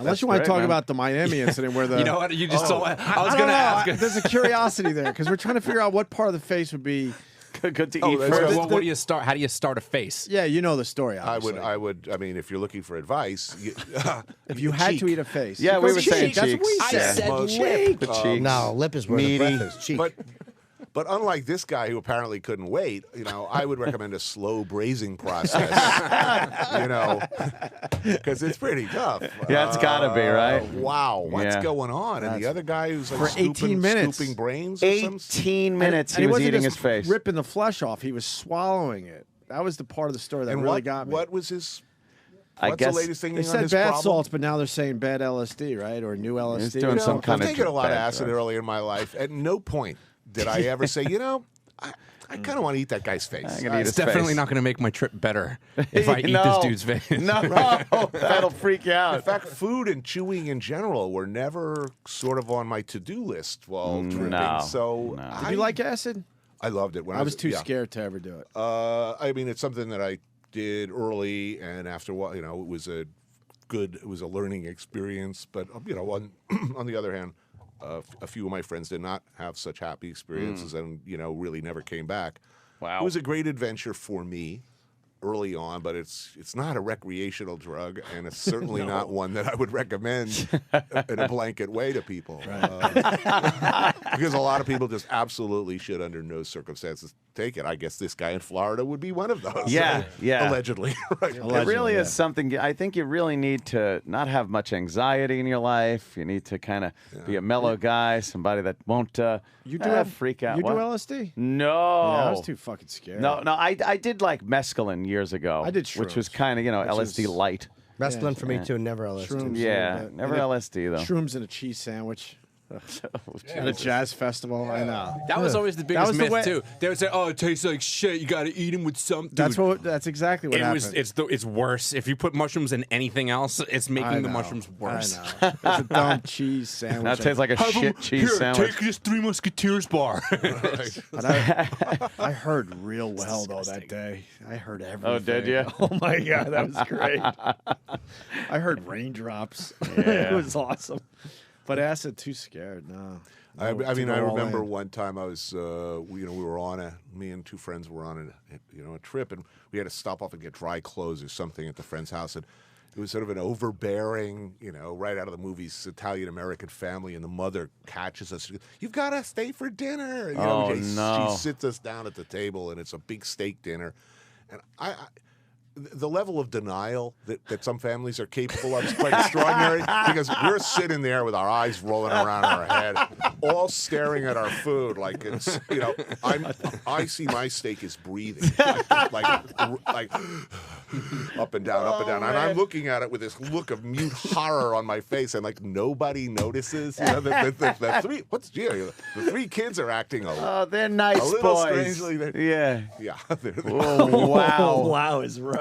Unless you want to talk about the Miami incident where the... You know what? You just told me. I was going to ask. There's a curiosity there because we're trying to figure out what part of the face would be... Good to eat first. Well, what do you start? How do you start a face? Yeah, you know the story, obviously. I mean, if you're looking for advice... if you had to eat a face. Yeah, we were saying That's cheeks. what we said. I said lip. The cheeks. No, lip is where the breath is. Cheek. But unlike this guy who apparently couldn't wait, I would recommend a slow braising process, because it's pretty tough. Yeah, it's got to be, right? Wow, what's going on? And the other guy who's like for 18 minutes. scooping brains. 18 minutes and he was wasn't eating just his face. ripping the flesh off. He was swallowing it. That was the part of the story that really got me. What was his... I What's guess the latest thing they on said his bad problem? salts, but now they're saying bad LSD, right? Or new LSD. He's doing some kind I've of taken a lot of bad acid drugs. earlier in my life. At no point did I ever say, I kind of want to eat that guy's face. I'm gonna eat It's his definitely face. not going to make my trip better if I eat No. this dude's face. No, that'll freak you out. In fact, food and chewing in general were never sort of on my to-do list while tripping. No. So Did you like acid? I loved it. When I was too yeah. scared to ever do it. I mean, it's something that I did early, and after a while, it was a learning experience. But on the other hand, a few of my friends did not have such happy experiences, and really never came back. Wow. It was a great adventure for me early on, but it's not a recreational drug, and it's certainly not one that I would recommend in a blanket way to people. Because a lot of people just absolutely should, under no circumstances, take it. I guess this guy in Florida would be one of those. Yeah. Allegedly. Right. It really is something. I think you really need to not have much anxiety in your life. You need to kind of be a mellow guy, somebody that won't freak out. You What? do LSD? No. Yeah, I was too fucking scared. No, I did like mescaline years ago. I did which was shrooms, kind of LSD light. Mescaline for me too. Never LSD. Shrooms. Yeah, And never LSD though. Shrooms and a cheese sandwich. At a jazz festival, I know. That was always the biggest was the myth way- too. They would say, "Oh, it tastes like shit. You got to eat them with something." That's exactly what happened. It's worse. If you put mushrooms in anything else, it's making the mushrooms worse. I know. It's a dumb cheese sandwich. That tastes like a shit cheese sandwich. Take this Three Musketeers bar. But I heard real well though that day. I heard everything. Oh, did you? Oh my god, that was great. I heard raindrops. It was awesome. But acid, too scared. No. I To mean, go I all remember in. one time I was, we were on me and two friends were on a trip, and we had to stop off and get dry clothes or something at the friend's house, and it was sort of an overbearing, right out of the movies, Italian-American family, and the mother catches us. She goes, "You've got to stay for dinner." She sits us down at the table, and it's a big steak dinner, and the level of denial that some families are capable of is quite extraordinary, because we're sitting there with our eyes rolling around in our head, all staring at our food like it's, I see my steak is breathing, like up and down, up and down. And I'm looking at it with this look of mute horror on my face, and like nobody notices. The three kids are acting They're nice a little boys. strangely. Yeah. Yeah. Oh, wow. Wow is right.